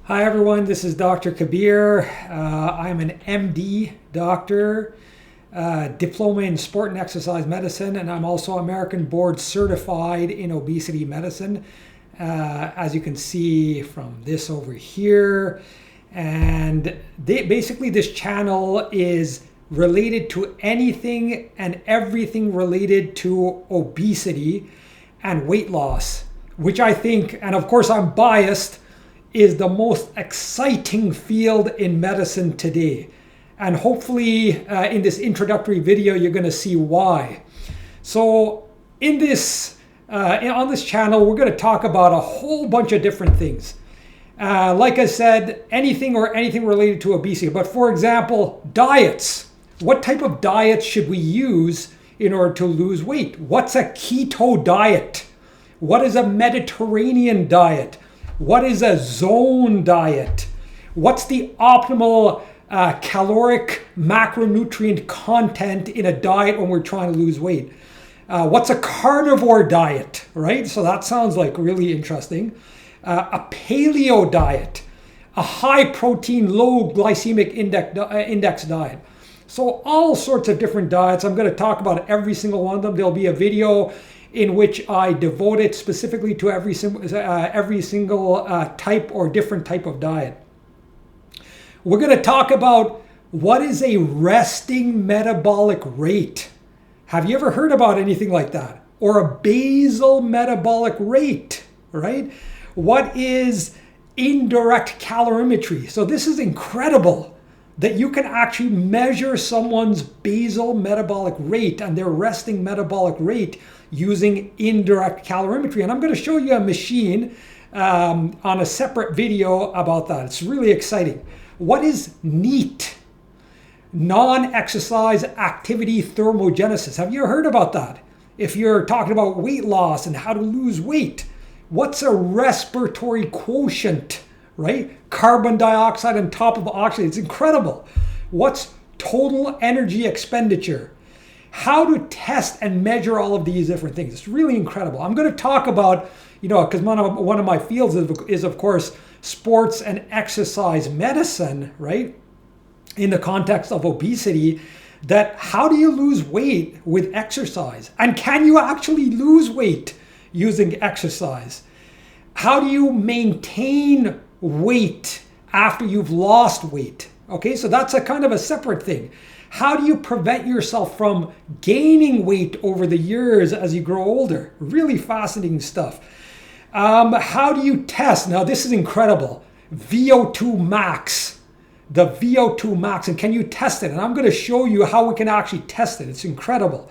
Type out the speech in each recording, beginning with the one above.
Hi everyone, this is Dr. Kabir. I'm an MD doctor, diploma in sport and exercise medicine, and I'm also American board certified in obesity medicine, as you can see from this over here. And basically this channel is related to anything and everything related to obesity and weight loss, which I think, and of course I'm biased, is the most exciting field in medicine today. And hopefully in this introductory video, you're going to see why. So in this, on this channel, we're going to talk about a whole bunch of different things. Like I said, anything related to obesity. But for example, diets. What type of diets should we use in order to lose weight? What's a keto diet? What is a Mediterranean diet? What is a zone diet? What's the optimal caloric macronutrient content in a diet when we're trying to lose weight? What's a carnivore diet, right? So that sounds like really interesting. A paleo diet, a high protein, low glycemic index diet. So all sorts of different diets. I'm going to talk about every single one of them. There'll be a video in which I devote it specifically to every single type or different type of diet. We're going to talk about what is a resting metabolic rate. Have you ever heard about anything like that? Or a basal metabolic rate, right? What is indirect calorimetry? So this is incredible that you can actually measure someone's basal metabolic rate and their resting metabolic rate using indirect calorimetry. And I'm going to show you a machine on a separate video about that. It's really exciting. What is NEAT? Non-exercise activity thermogenesis. Have you ever heard about that? If you're talking about weight loss and how to lose weight, what's a respiratory quotient? Right? Carbon dioxide on top of oxygen. It's incredible. What's total energy expenditure? How to test and measure all of these different things. It's really incredible. I'm going to talk about, because one of my fields is of course sports and exercise medicine, right? In the context of obesity, that how do you lose weight with exercise? And can you actually lose weight using exercise? How do you maintain weight after you've lost weight? Okay, so that's a kind of a separate thing. How do you prevent yourself from gaining weight over the years as you grow older? Really fascinating stuff. How do you test? Now this is incredible. VO2 max. The VO2 max, and can you test it? And I'm going to show you how we can actually test it. It's incredible.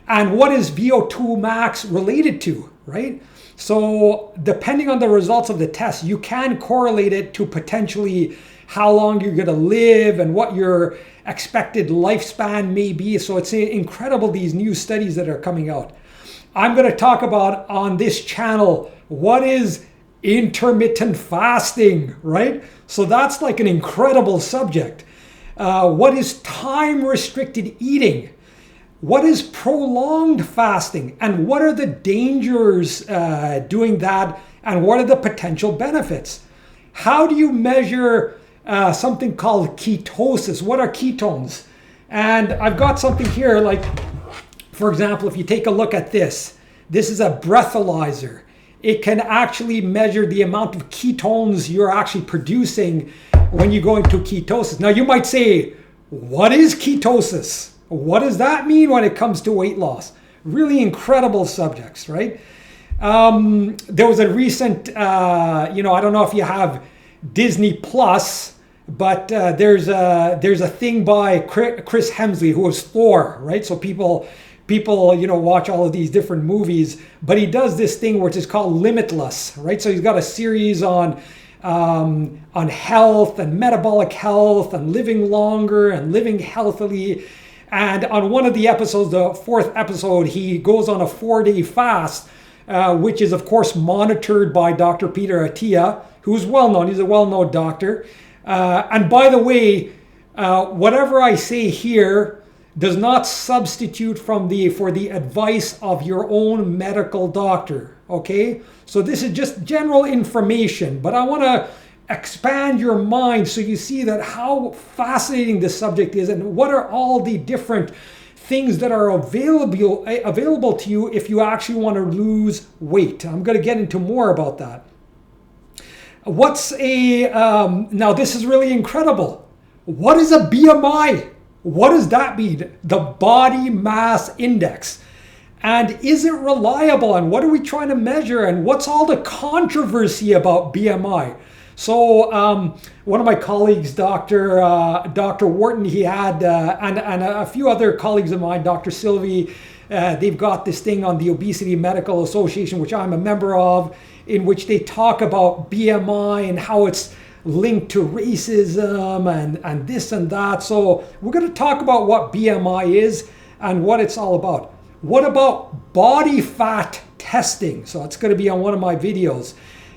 And what is VO2 max related to, right? So depending on the results of the test, you can correlate it to potentially how long you're going to live and what your expected lifespan may be. So it's incredible, these new studies that are coming out. I'm going to talk about on this channel, what is intermittent fasting, right? So that's like an incredible subject. What is time restricted eating? What is prolonged fasting, and what are the dangers doing that, and what are the potential benefits? How do you measure something called ketosis? What are ketones? And I've got something here, like, for example, if you take a look at this is a breathalyzer. It can actually measure the amount of ketones you're actually producing when you go into ketosis. Now you might say, what is ketosis? What does that mean when it comes to weight loss? Really incredible subjects, right? There was a recent, I don't know if you have Disney Plus, but there's a thing by Chris Hemsley, who was Thor, right? So people watch all of these different movies, but he does this thing which is called Limitless, right? So he's got a series on health and metabolic health and living longer and living healthily. And on one of the episodes, the fourth episode, he goes on a 4-day fast, which is of course monitored by Dr. Peter Attia, who's well-known. He's a well-known doctor. And by the way, whatever I say here does not substitute for the advice of your own medical doctor, okay? So this is just general information, but I want to expand your mind so you see that how fascinating this subject is and what are all the different things that are available to you if you actually want to lose weight. I'm going to get into more about that. Now this is really incredible. What is a BMI? What does that mean? The body mass index. And is it reliable? And what are we trying to measure? And what's all the controversy about BMI? So one of my colleagues, Dr. Wharton, he had, and a few other colleagues of mine, Dr. Sylvie, they've got this thing on the Obesity Medical Association, which I'm a member of, in which they talk about BMI and how it's linked to racism and this and that. So we're going to talk about what BMI is and what it's all about. What about body fat testing? So it's going to be on one of my videos.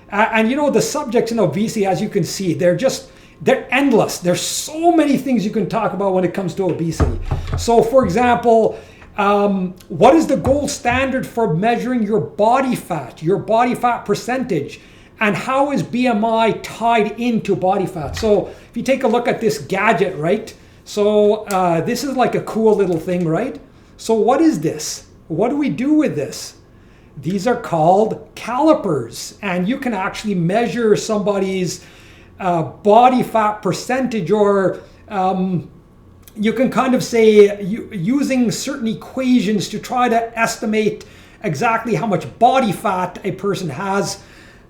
And you know, the subjects in obesity, as you can see, they're endless. There's so many things you can talk about when it comes to obesity. So for example, what is the gold standard for measuring your body fat percentage? And how is BMI tied into body fat? So if you take a look at this gadget, right? So this is like a cool little thing, right? So what is this? What do we do with this? These are called calipers, and you can actually measure somebody's body fat percentage, or you can kind of say using certain equations to try to estimate exactly how much body fat a person has.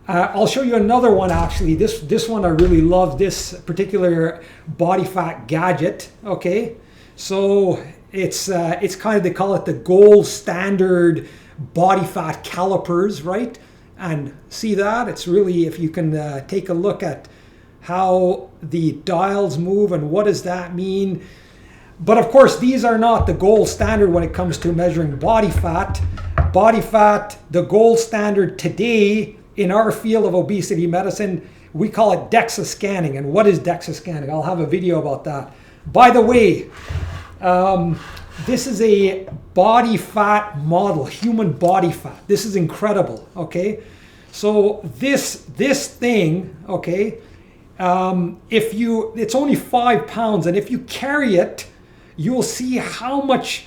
I'll show you another one actually. This one I really love, this particular body fat gadget. Okay, so it's kind of, they call it the gold standard body fat calipers, right? And see that? It's really, if you can take a look at how the dials move and what does that mean. But of course, these are not the gold standard when it comes to measuring body fat. Body fat, the gold standard today in our field of obesity medicine, we call it DEXA scanning. And what is DEXA scanning? I'll have a video about that. By the way, this is a body fat model, human body fat. This is incredible, okay? So this thing, okay, it's only 5 pounds, and if you carry it, you'll see how much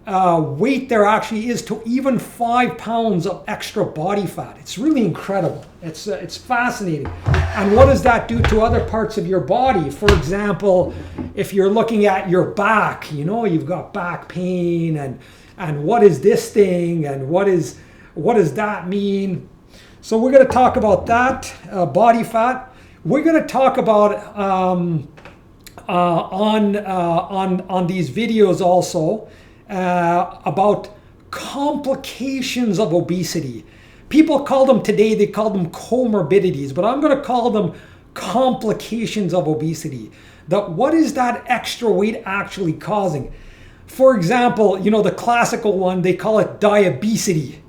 weight there actually is to even 5 pounds of extra body fat. It's really incredible. It's fascinating. And what does that do to other parts of your body? For example, if you're looking at your back, you know, you've got back pain, and what is this thing, and what does that mean? So we're going to talk about that, body fat. We're going to talk about on these videos also about complications of obesity. People call them today, they call them comorbidities, but I'm going to call them complications of obesity. What is that extra weight actually causing? For example, you know, the classical one, they call it diabesity,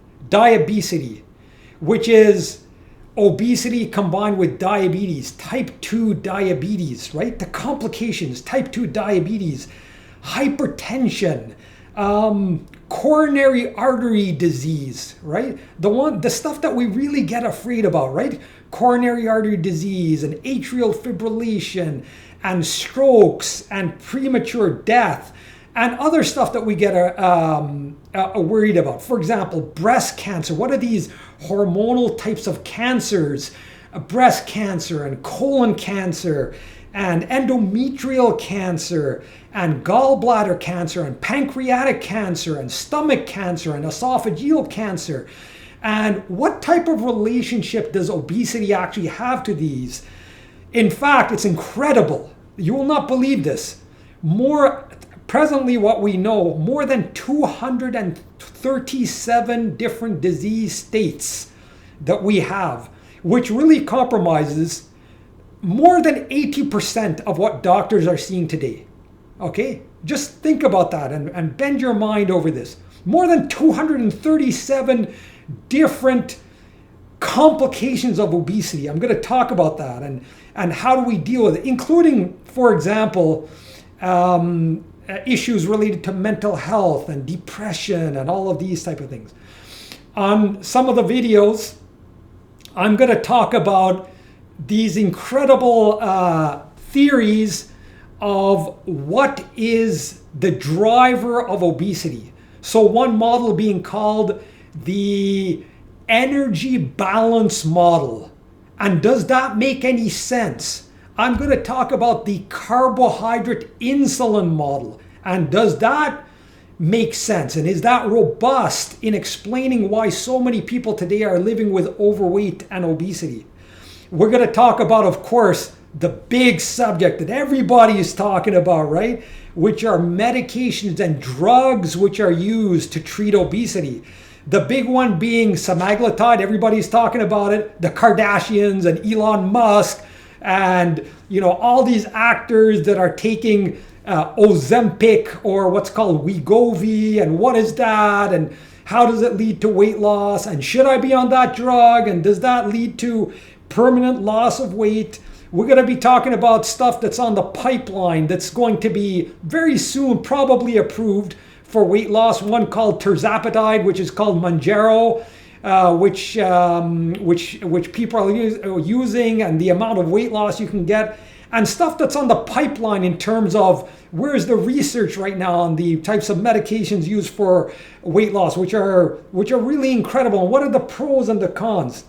which is obesity combined with diabetes, type 2 diabetes, right? The complications, type 2 diabetes, hypertension, coronary artery disease, right? The stuff that we really get afraid about, right? Coronary artery disease and atrial fibrillation and strokes and premature death and other stuff that we get worried about. For example, breast cancer. What are these hormonal types of cancers? Breast cancer and colon cancer and endometrial cancer and gallbladder cancer and pancreatic cancer and stomach cancer and esophageal cancer. And what type of relationship does obesity actually have to these? In fact, it's incredible. You will not believe this. Presently, what we know, more than 237 different disease states that we have, which really compromises more than 80% of what doctors are seeing today. Okay? Just think about that and bend your mind over this. More than 237 different complications of obesity. I'm going to talk about that and how do we deal with it, including, for example, issues related to mental health and depression and all of these type of things. On some of the videos, I'm going to talk about these incredible theories of what is the driver of obesity. So one model being called the energy balance model. And does that make any sense? I'm going to talk about the carbohydrate insulin model. And does that make sense? And is that robust in explaining why so many people today are living with overweight and obesity? We're going to talk about, of course, the big subject that everybody is talking about, right? Which are medications and drugs which are used to treat obesity. The big one being semaglutide. Everybody's talking about it. The Kardashians and Elon Musk and, you know, all these actors that are taking Ozempic or what's called Wegovy, and what is that, and how does it lead to weight loss, and should I be on that drug, and does that lead to permanent loss of weight? We're going to be talking about stuff that's on the pipeline that's going to be very soon probably approved for weight loss. One called tirzepatide, which is called Mounjaro, which people are using, and the amount of weight loss you can get, and stuff that's on the pipeline in terms of where's the research right now on the types of medications used for weight loss, which are really incredible. And what are the pros and the cons?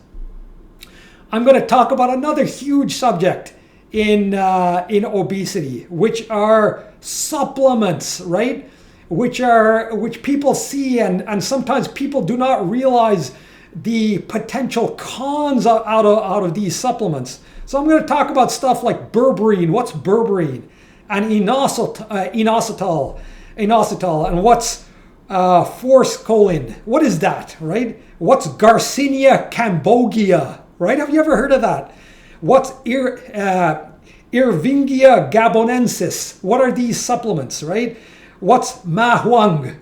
I'm going to talk about another huge subject in obesity, which are supplements, right? Which people see, and sometimes people do not realize the potential cons out of these supplements. So I'm going to talk about stuff like berberine. What's berberine? And inositol, and what's forskolin? What is that, right? What's Garcinia cambogia, right? Have you ever heard of that? What's Ervingia gabonensis? What are these supplements, right? What's mahuang?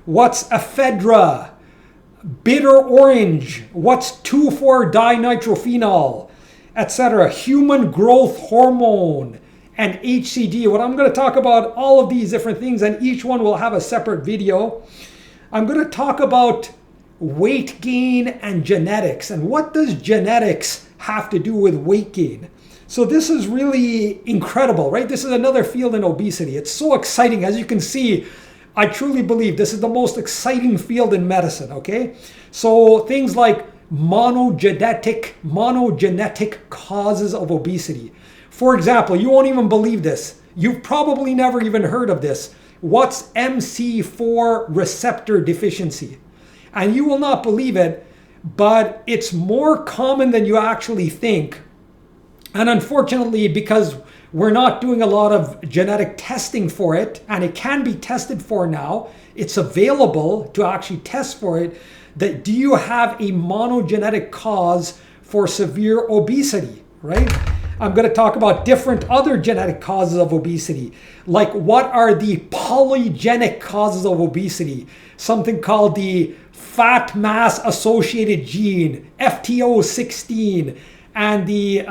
What's ephedra? Bitter orange? What's 2,4-dinitrophenol? Etc. Human growth hormone and HCG. What I'm going to talk about all of these different things, and each one will have a separate video. I'm going to talk about weight gain and genetics, and what does genetics have to do with weight gain? So this is really incredible, right? This is another field in obesity. It's so exciting. As you can see, I truly believe this is the most exciting field in medicine, okay? So things like monogenetic causes of obesity. For example, you won't even believe this. You've probably never even heard of this. What's MC4 receptor deficiency? And you will not believe it, but it's more common than you actually think. And unfortunately, because we're not doing a lot of genetic testing for it, and it can be tested for now, it's available to actually test for it, that do you have a monogenetic cause for severe obesity, right? I'm going to talk about different other genetic causes of obesity, like what are the polygenic causes of obesity, something called the fat mass associated gene, FTO16, and the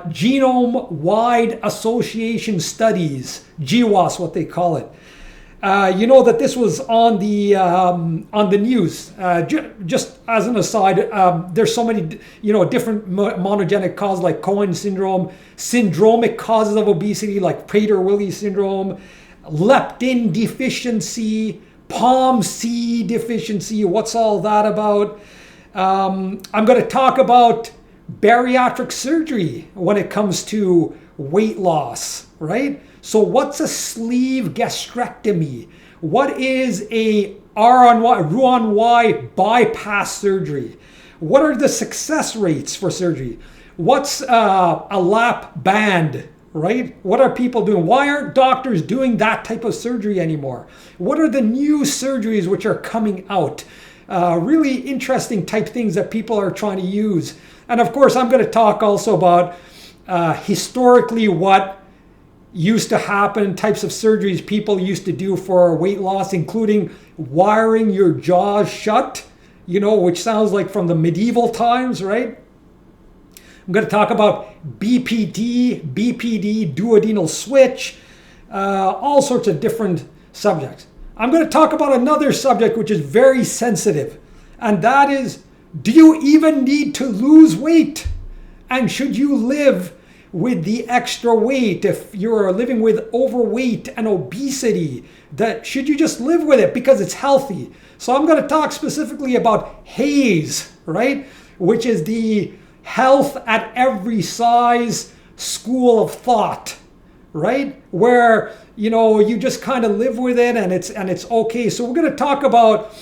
genome-wide association studies, GWAS, what they call it. You know that this was on the news. Just as an aside, there's so many different monogenic causes like Cohen syndrome, syndromic causes of obesity like Prader-Willi syndrome, leptin deficiency, POMC deficiency. What's all that about? I'm going to talk about bariatric surgery when it comes to weight loss, right? So what's a sleeve gastrectomy? What is a Roux-en-Y bypass surgery? What are the success rates for surgery? What's a lap band, right? What are people doing? Why aren't doctors doing that type of surgery anymore? What are the new surgeries which are coming out? Really interesting type things that people are trying to use. And of course, I'm going to talk also about historically what used to happen, types of surgeries people used to do for weight loss, including wiring your jaws shut, which sounds like from the medieval times, right? I'm going to talk about BPD, duodenal switch, all sorts of different subjects. I'm going to talk about another subject which is very sensitive, and that is, do you even need to lose weight? And should you live with the extra weight, if you're living with overweight and obesity, that should you just live with it because it's healthy? So I'm going to talk specifically about HAZE, right? Which is the health at every size school of thought, right? Where, you just kind of live with it and it's okay. So we're going to talk about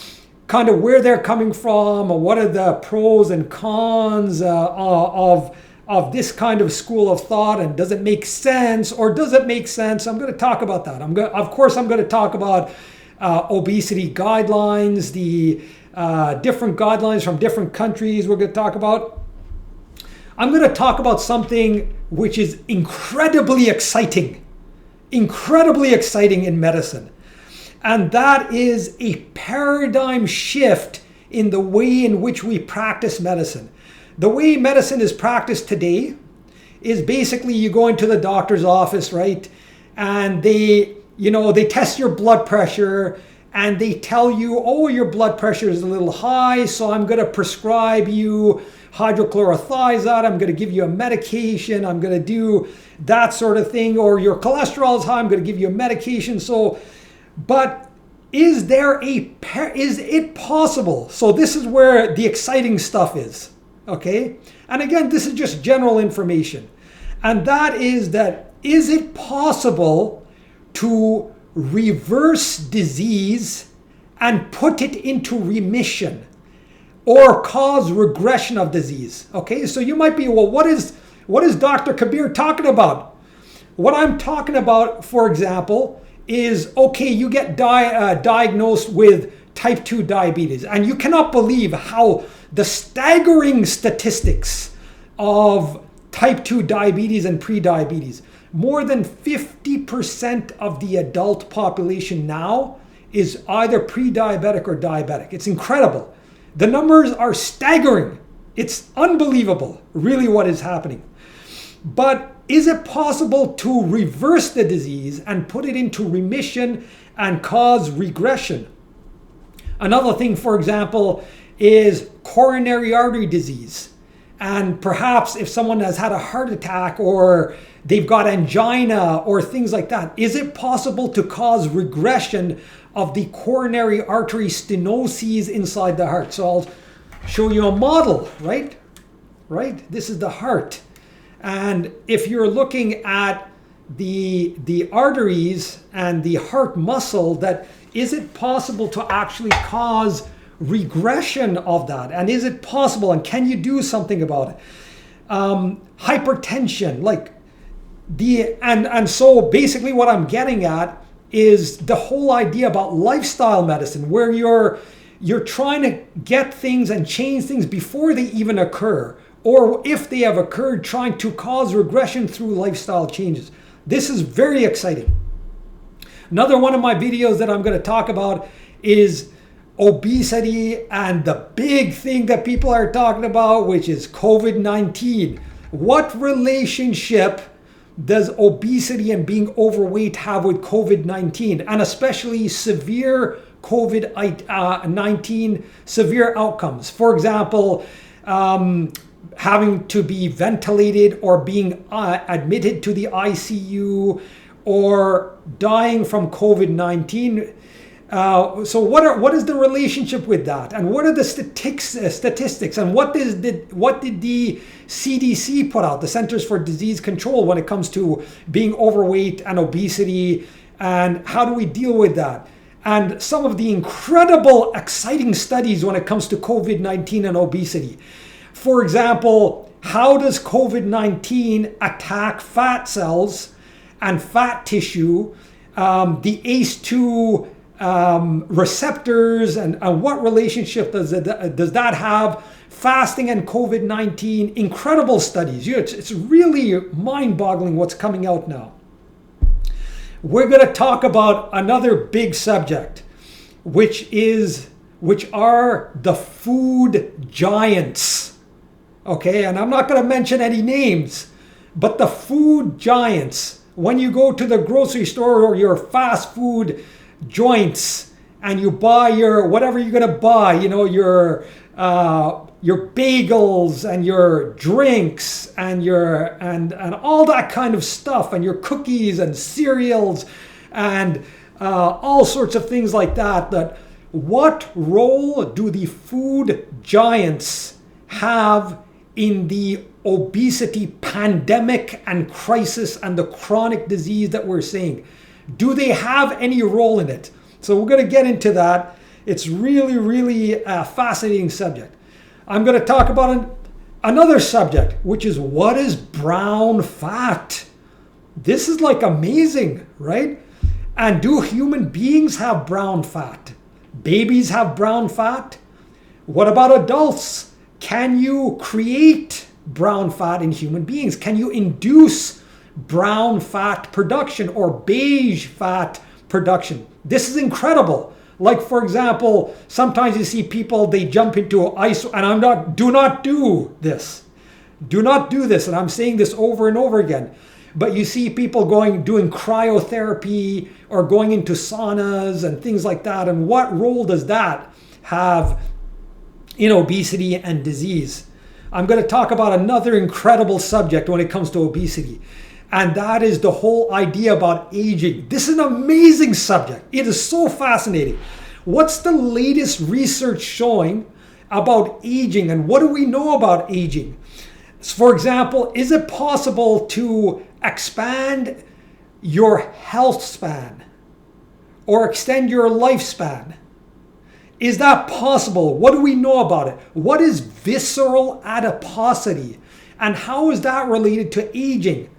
kind of where they're coming from, or what are the pros and cons of this kind of school of thought, and does it make sense or does it make sense? I'm going to talk about that. Of course, I'm going to talk about obesity guidelines, the different guidelines from different countries we're going to talk about. I'm going to talk about something which is incredibly exciting in medicine. And that is a paradigm shift in the way in which we practice medicine. The way medicine is practiced today is basically you go into the doctor's office, right? And they test your blood pressure and they tell you, oh, your blood pressure is a little high, so I'm going to prescribe you hydrochlorothiazide, I'm going to give you a medication, I'm going to do that sort of thing, or your cholesterol is high, I'm going to give you a medication. But is it possible? So this is where the exciting stuff is, okay? And again, this is just general information. And that is it possible to reverse disease and put it into remission or cause regression of disease? Okay, so you might be, well, what is Dr. Kabir talking about? What I'm talking about, for example, is, okay, you get diagnosed with type 2 diabetes, and you cannot believe how the staggering statistics of type 2 diabetes and pre-diabetes. More than 50% of the adult population now is either pre-diabetic or diabetic. It's incredible. The numbers are staggering. It's unbelievable, really, what is happening. But is it possible to reverse the disease and put it into remission and cause regression? Another thing, for example, is coronary artery disease. And perhaps if someone has had a heart attack or they've got angina or things like that, is it possible to cause regression of the coronary artery stenoses inside the heart? So I'll show you a model, right? This is the heart. And if you're looking at the arteries and the heart muscle, that is it possible to actually cause regression of that? And is it possible? And can you do something about it? Hypertension, and so basically what I'm getting at is the whole idea about lifestyle medicine, where you're trying to get things and change things before they even occur, or if they have occurred, trying to cause regression through lifestyle changes. This is very exciting. Another one of my videos that I'm going to talk about is obesity and the big thing that people are talking about, which is COVID-19. What relationship does obesity and being overweight have with COVID-19, and especially severe COVID-19 severe outcomes? For example, having to be ventilated or being admitted to the ICU or dying from COVID-19. So what is the relationship with that? And what are the statistics? And what did the CDC put out, the Centers for Disease Control, when it comes to being overweight and obesity? And how do we deal with that? And some of the incredible, exciting studies when it comes to COVID-19 and obesity. For example, how does COVID-19 attack fat cells and fat tissue, the ACE2 receptors, and what relationship does that have? Fasting and COVID-19, incredible studies. It's really mind-boggling what's coming out now. We're going to talk about another big subject, which are the food giants. Okay, and I'm not going to mention any names, but the food giants. When you go to the grocery store or your fast food joints and you buy your whatever you're going to buy, your your bagels and your drinks and your and all that kind of stuff, and your cookies and cereals and all sorts of things like that. That what role do the food giants have in the obesity pandemic and crisis and the chronic disease that we're seeing? Do they have any role in it? So we're going to get into that. It's really, really a fascinating subject. I'm going to talk about another subject, which is what is brown fat? This is like amazing, right? And do human beings have brown fat? Babies have brown fat? What about adults? Can you create brown fat in human beings? Can you induce brown fat production or beige fat production? This is incredible. Like, for example, sometimes you see people, they jump into ice, and do not do this. Do not do this. And I'm saying this over and over again. But you see people doing cryotherapy or going into saunas and things like that. And what role does that have in obesity and disease? I'm going to talk about another incredible subject when it comes to obesity. And that is the whole idea about aging. This is an amazing subject. It is so fascinating. What's the latest research showing about aging, and what do we know about aging? For example, is it possible to expand your health span or extend your lifespan? Is that possible? What do we know about it? What is visceral adiposity, and how is that related to aging?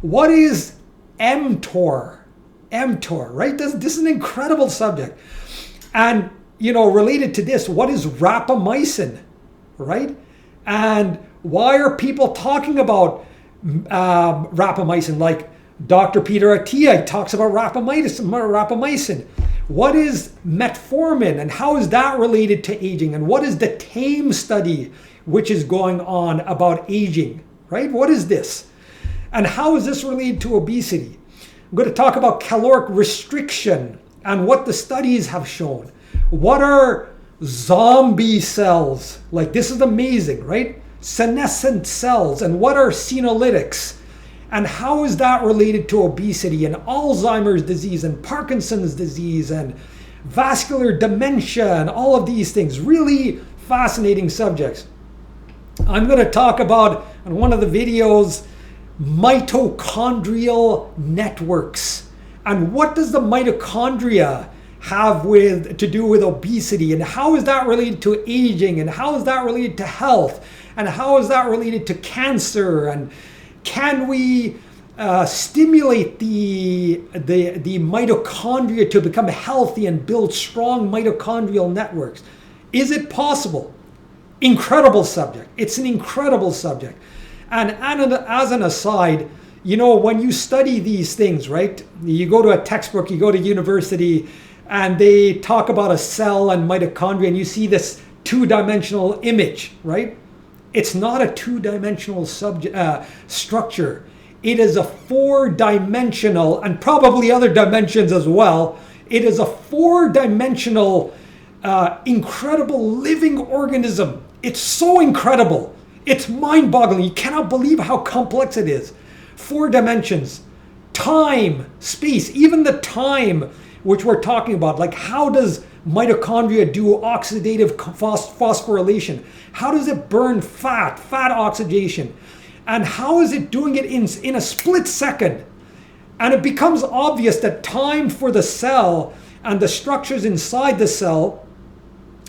What is mTOR? mTOR, right? This is an incredible subject. And, related to this, what is rapamycin, right? And why are people talking about rapamycin? Like Dr. Peter Attia talks about rapamycin. What is metformin, and how is that related to aging? And what is the TAME study which is going on about aging, right? What is this? And how is this related to obesity? I'm going to talk about caloric restriction and what the studies have shown. What are zombie cells? Like, this is amazing, right? Senescent cells. And what are senolytics? And how is that related to obesity and Alzheimer's disease and Parkinson's disease and vascular dementia and all of these things? Really fascinating subjects. I'm going to talk about, in one of the videos, mitochondrial networks. And what does the mitochondria have to do with obesity? And how is that related to aging? And how is that related to health? And how is that related to cancer? And can we stimulate the mitochondria to become healthy and build strong mitochondrial networks? Is it possible? Incredible subject. It's an incredible subject. And as an aside, when you study these things, right? You go to a textbook, you go to university, and they talk about a cell and mitochondria, and you see this two-dimensional image, right? It's not a two-dimensional structure. It is a four-dimensional, and probably other dimensions as well. It is a four-dimensional, incredible living organism. It's so incredible. It's mind-boggling. You cannot believe how complex it is. 4 dimensions, time, space, even the time which we're talking about. Like, how does mitochondria do oxidative phosphorylation? How does it burn fat oxidation? And how is it doing it in a split second? And it becomes obvious that time for the cell and the structures inside the cell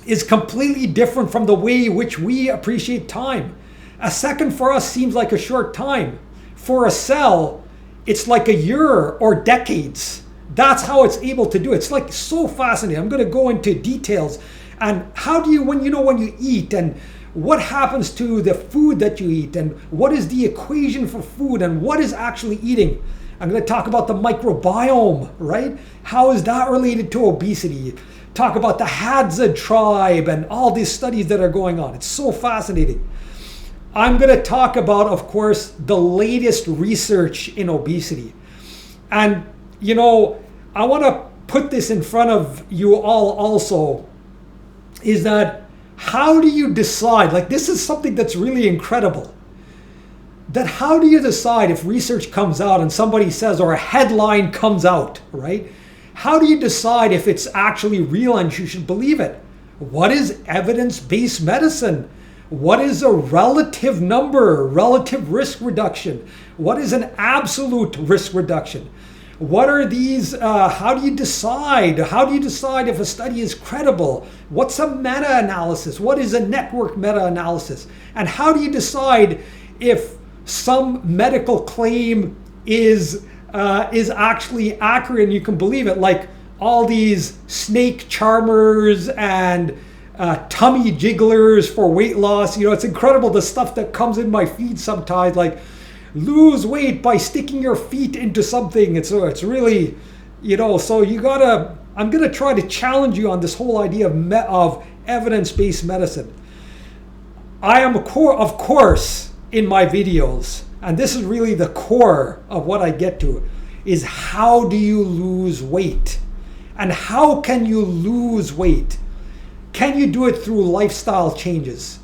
is completely different from the way which we appreciate time. A second for us seems like a short time. For a cell, it's like a year or decades. That's how it's able to do it. It's like so fascinating. I'm going to go into details. And how do you, when you eat, and what happens to the food that you eat, and what is the equation for food, and what is actually eating. I'm going to talk about the microbiome, right? How is that related to obesity? Talk about the Hadza tribe and all these studies that are going on. It's so fascinating. I'm going to talk about, of course, the latest research in obesity. And, I want to put this in front of you all also, is that how do you decide? Like, this is something that's really incredible. That how do you decide if research comes out and somebody says, or a headline comes out, right? How do you decide if it's actually real and you should believe it? What is evidence-based medicine? What is a relative number, relative risk reduction? What is an absolute risk reduction? What are these, how do you decide? How do you decide if a study is credible? What's a meta-analysis? What is a network meta-analysis? And how do you decide if some medical claim is actually accurate and you can believe it? Like all these snake charmers and tummy jigglers for weight loss. It's incredible the stuff that comes in my feed sometimes, like lose weight by sticking your feet into something. It's really, so I'm gonna try to challenge you on this whole idea of evidence-based medicine. I am of course in my videos, and this is really the core of what I get to, is how do you lose weight? And how can you lose weight? Can you do it through lifestyle changes,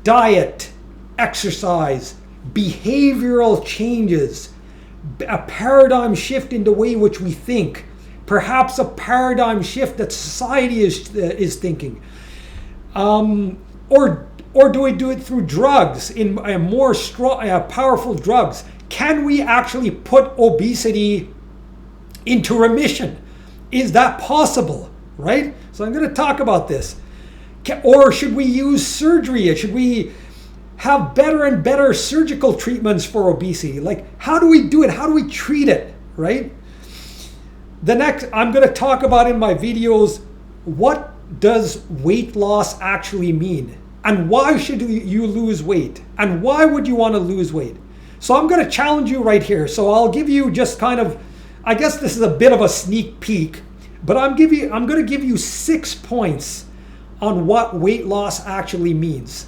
diet, exercise, behavioral changes, a paradigm shift in the way which we think, perhaps a paradigm shift that society is thinking, or do we do it through drugs, in more strong, powerful drugs? Can we actually put obesity into remission? Is that possible, right? So I'm going to talk about this. Or should we use surgery? Should we have better and better surgical treatments for obesity? Like, how do we do it? How do we treat it, right? The next, I'm going to talk about in my videos, what does weight loss actually mean? And why should you lose weight? And why would you want to lose weight? So I'm going to challenge you right here. So I'll give you just kind of, I guess this is a bit of a sneak peek, but I'm going to give you 6 points on what weight loss actually means.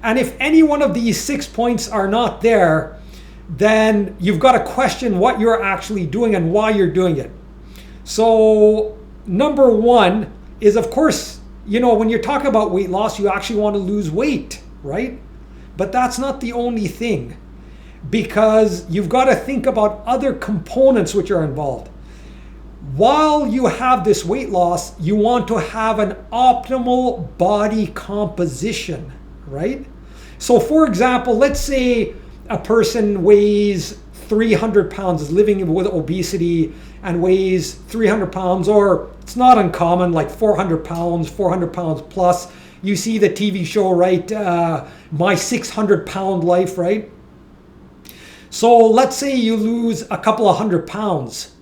And if any one of these 6 points are not there, then you've got to question what you're actually doing and why you're doing it. So number 1 is, of course, when you're talking about weight loss, you actually want to lose weight, right? But that's not the only thing, because you've got to think about other components which are involved. While you have this weight loss, you want to have an optimal body composition, right? So for example, let's say a person weighs 300 pounds, is living with obesity and weighs 300 pounds, or it's not uncommon, like 400 pounds plus. You see the TV show, right? My 600 pound life, right? So let's say you lose a couple of 100 pounds.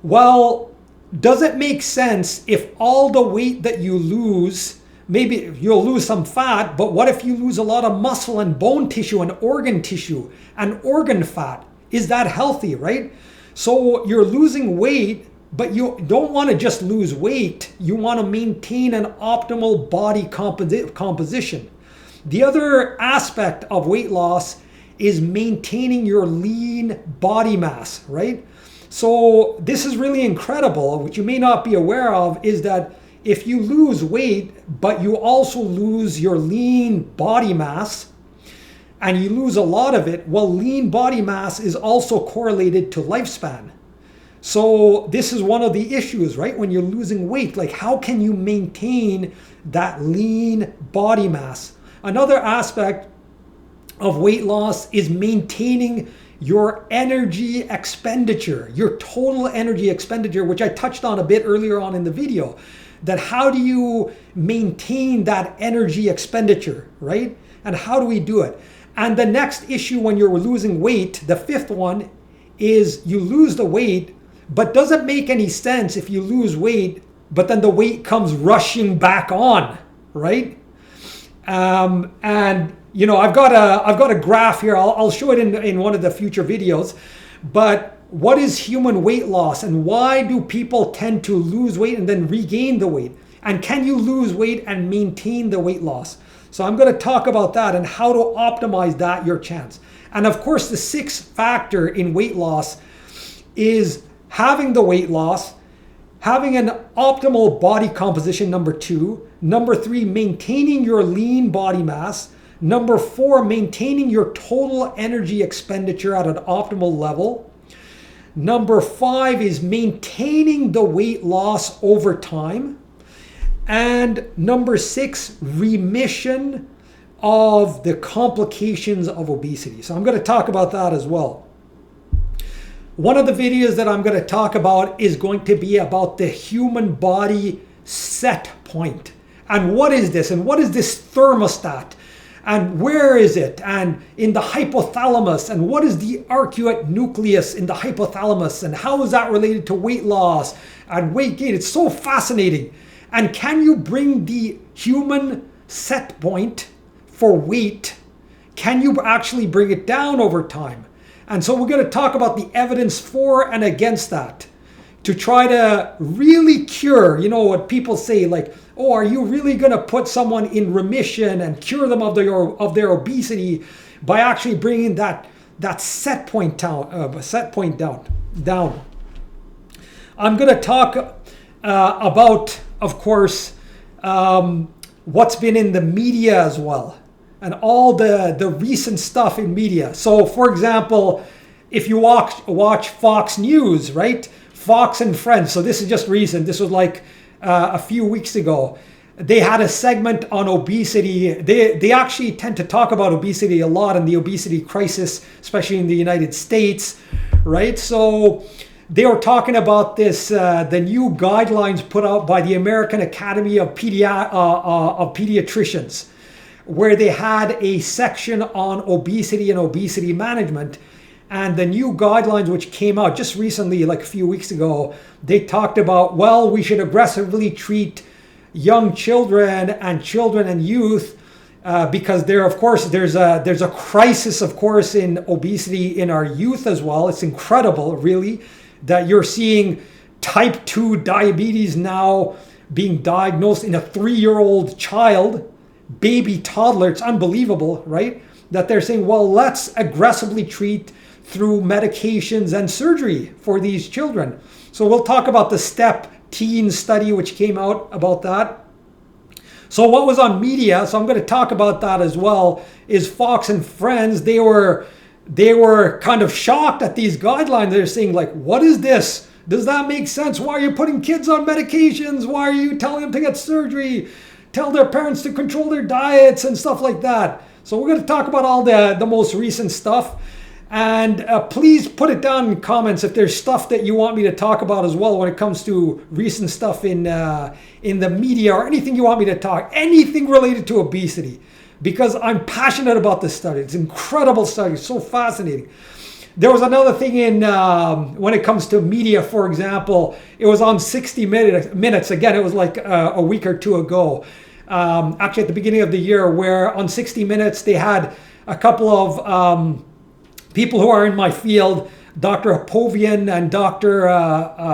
Well, does it make sense if all the weight that you lose, maybe you'll lose some fat, but what if you lose a lot of muscle and bone tissue and organ tissue and organ fat? Is that healthy, right? So you're losing weight, but you don't want to just lose weight. You want to maintain an optimal body composition. The other aspect of weight loss is maintaining your lean body mass, right? So this is really incredible. What you may not be aware of is that if you lose weight, but you also lose your lean body mass, and you lose a lot of it, well, lean body mass is also correlated to lifespan. So this is one of the issues, right? When you're losing weight, like how can you maintain that lean body mass? Another aspect of weight loss is maintaining your energy expenditure, your total energy expenditure, which I touched on a bit earlier on in the video. That how do you maintain that energy expenditure, right? And how do we do it? And the next issue when you're losing weight, the 5th one, is you lose the weight, but does it make any sense if you lose weight, but then the weight comes rushing back on, right? And you know, I've got a graph here. I'll show it in one of the future videos. But what is human weight loss, and why do people tend to lose weight and then regain the weight? And can you lose weight and maintain the weight loss? So I'm going to talk about that and how to optimize that, your chance. And of course, the 6th factor in weight loss is having the weight loss, having an optimal body composition, number 2. Number 3, maintaining your lean body mass. Number 4, maintaining your total energy expenditure at an optimal level. Number 5 is maintaining the weight loss over time. And number 6, remission of the complications of obesity. So I'm going to talk about that as well. One of the videos that I'm going to talk about is going to be about the human body set point. And what is this? And what is this thermostat? And where is it? And in the hypothalamus. And what is the arcuate nucleus in the hypothalamus? And how is that related to weight loss and weight gain? It's so fascinating. And can you bring the human set point for weight? Can you actually bring it down over time? And so we're going to talk about the evidence for and against that to try to really cure, you know, what people say, like, oh, are you really going to put someone in remission and cure them of their obesity by actually bringing that set point down? I'm going to talk about, of course, what's been in the media as well, and all the recent stuff in media. So, for example, if you watch Fox News, right? Fox and Friends. So this is just recent. This was like a few weeks ago. They had a segment on obesity. They actually tend to talk about obesity a lot and the obesity crisis, especially in the United States, right? So they were talking about this, the new guidelines put out by the American Academy of Pediatricians, where they had a section on obesity and obesity management. And the new guidelines, which came out just recently, like a few weeks ago, they talked about, well, we should aggressively treat young children and youth because there's a crisis, of course, in obesity in our youth as well. It's incredible, really, that you're seeing type 2 diabetes now being diagnosed in a 3-year-old child, baby toddler. It's unbelievable, right? That they're saying, well, let's aggressively treat through medications and surgery for these children. So we'll talk about the STEP teen study, which came out about that. So what was on media, so I'm going to talk about that as well, is Fox and Friends. They were kind of shocked at these guidelines. They're saying, like, what is this? Does that make sense? Why are you putting kids on medications? Why are you telling them to get surgery? Tell their parents to control their diets and stuff like that. So we're going to talk about all the most recent stuff. And please put it down in comments if there's stuff that you want me to talk about as well when it comes to recent stuff in the media, or anything you want me to talk, anything related to obesity, because I'm passionate about this study. It's an incredible study, it's so fascinating. There was another thing in when it comes to media, for example, it was on 60 Minutes. Again, it was like a week or two ago, actually at the beginning of the year, where on 60 Minutes they had a couple of people who are in my field, Dr. Apovian and Dr.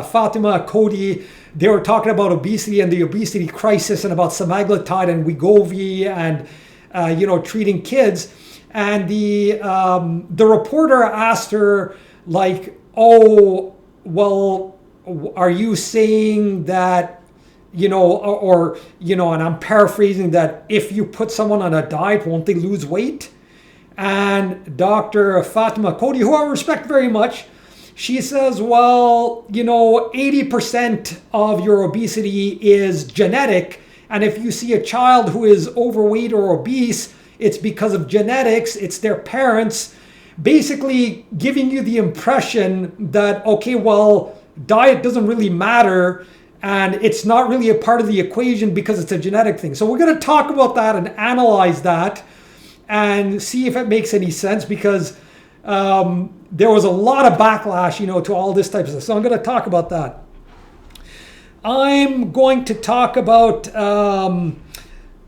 Fatima Cody. They were talking about obesity and the obesity crisis and about semaglutide and Wegovy and treating kids. And the reporter asked her, like, oh, well, are you saying that, and I'm paraphrasing, that if you put someone on a diet, won't they lose weight? And Dr. Fatima Cody, who I respect very much, she says, well, 80% of your obesity is genetic. And if you see a child who is overweight or obese, it's because of genetics. It's their parents basically giving you the impression that, okay, well, diet doesn't really matter and it's not really a part of the equation because it's a genetic thing. So we're going to talk about that and analyze that and see if it makes any sense, because there was a lot of backlash, to all this type of stuff. So I'm going to talk about that. I'm going to talk about,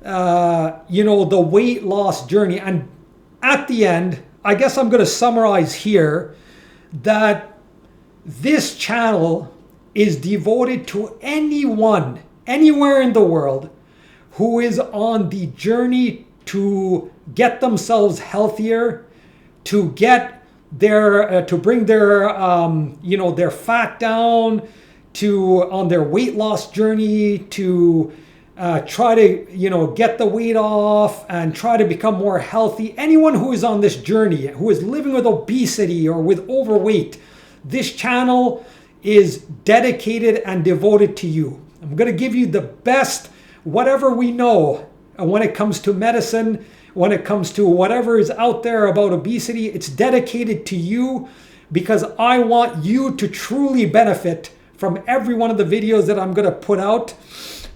the weight loss journey. And at the end, I guess I'm going to summarize here that this channel is devoted to anyone, anywhere in the world, who is on the journey to get themselves healthier, to get their, to bring their, their fat down, on their weight loss journey to try to, get the weight off and try to become more healthy. Anyone who is on this journey, who is living with obesity or with overweight, this channel is dedicated and devoted to you. I'm going to give you the best, whatever we know when it comes to medicine, when it comes to whatever is out there about obesity. It's dedicated to you because I want you to truly benefit from every one of the videos that I'm going to put out.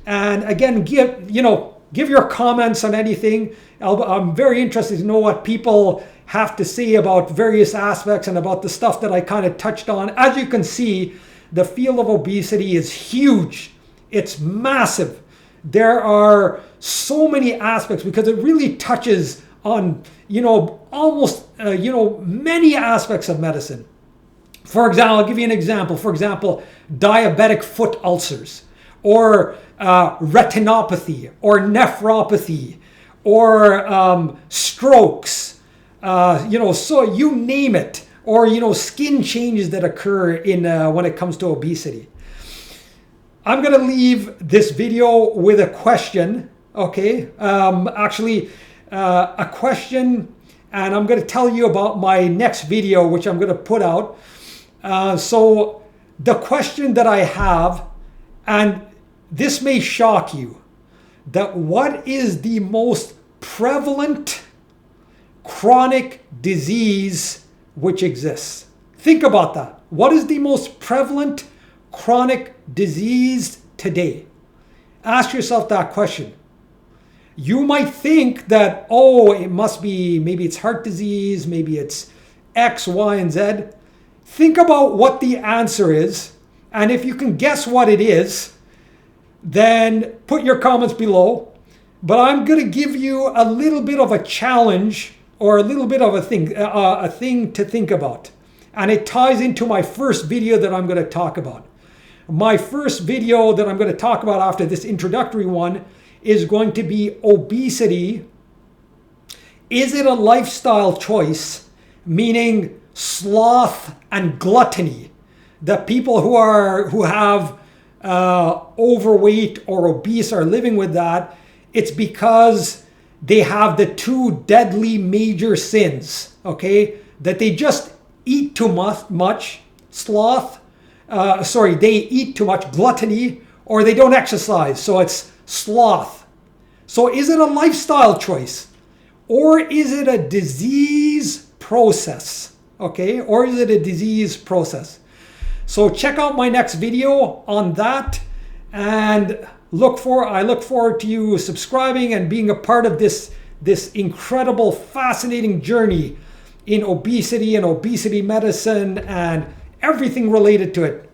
And again, give your comments on anything. I'm very interested to know what people have to say about various aspects and about the stuff that I kind of touched on. As you can see, the field of obesity is huge. It's massive. There are so many aspects because it really touches on, almost, many aspects of medicine. For example, I'll give you an example. For example, diabetic foot ulcers, or retinopathy, or nephropathy, or strokes, so you name it, or, skin changes that occur in when it comes to obesity. I'm going to leave this video with a question, okay? A question, and I'm going to tell you about my next video, which I'm going to put out. So the question that I have, and this may shock you, that what is the most prevalent chronic disease which exists? Think about that. What is the most prevalent chronic disease today? Ask yourself that question. You might think that, it must be, maybe it's heart disease, maybe it's X, Y, and Z. Think about what the answer is. And if you can guess what it is, then put your comments below. But I'm going to give you a little bit of a challenge, or a little bit of a thing to think about. And it ties into my first video that I'm going to talk about. My first video that I'm going to talk about after this introductory one is going to be obesity. Is it a lifestyle choice? Meaning sloth and gluttony. The people who have overweight or obese are living with that. It's because they have the two deadly major sins, okay? That they just eat too much, they eat too much, gluttony, or they don't exercise, so it's sloth. So is it a lifestyle choice? Or is it a disease process? Okay, or is it a disease process? So check out my next video on that, and I look forward to you subscribing and being a part of this incredible, fascinating journey in obesity and obesity medicine and everything related to it.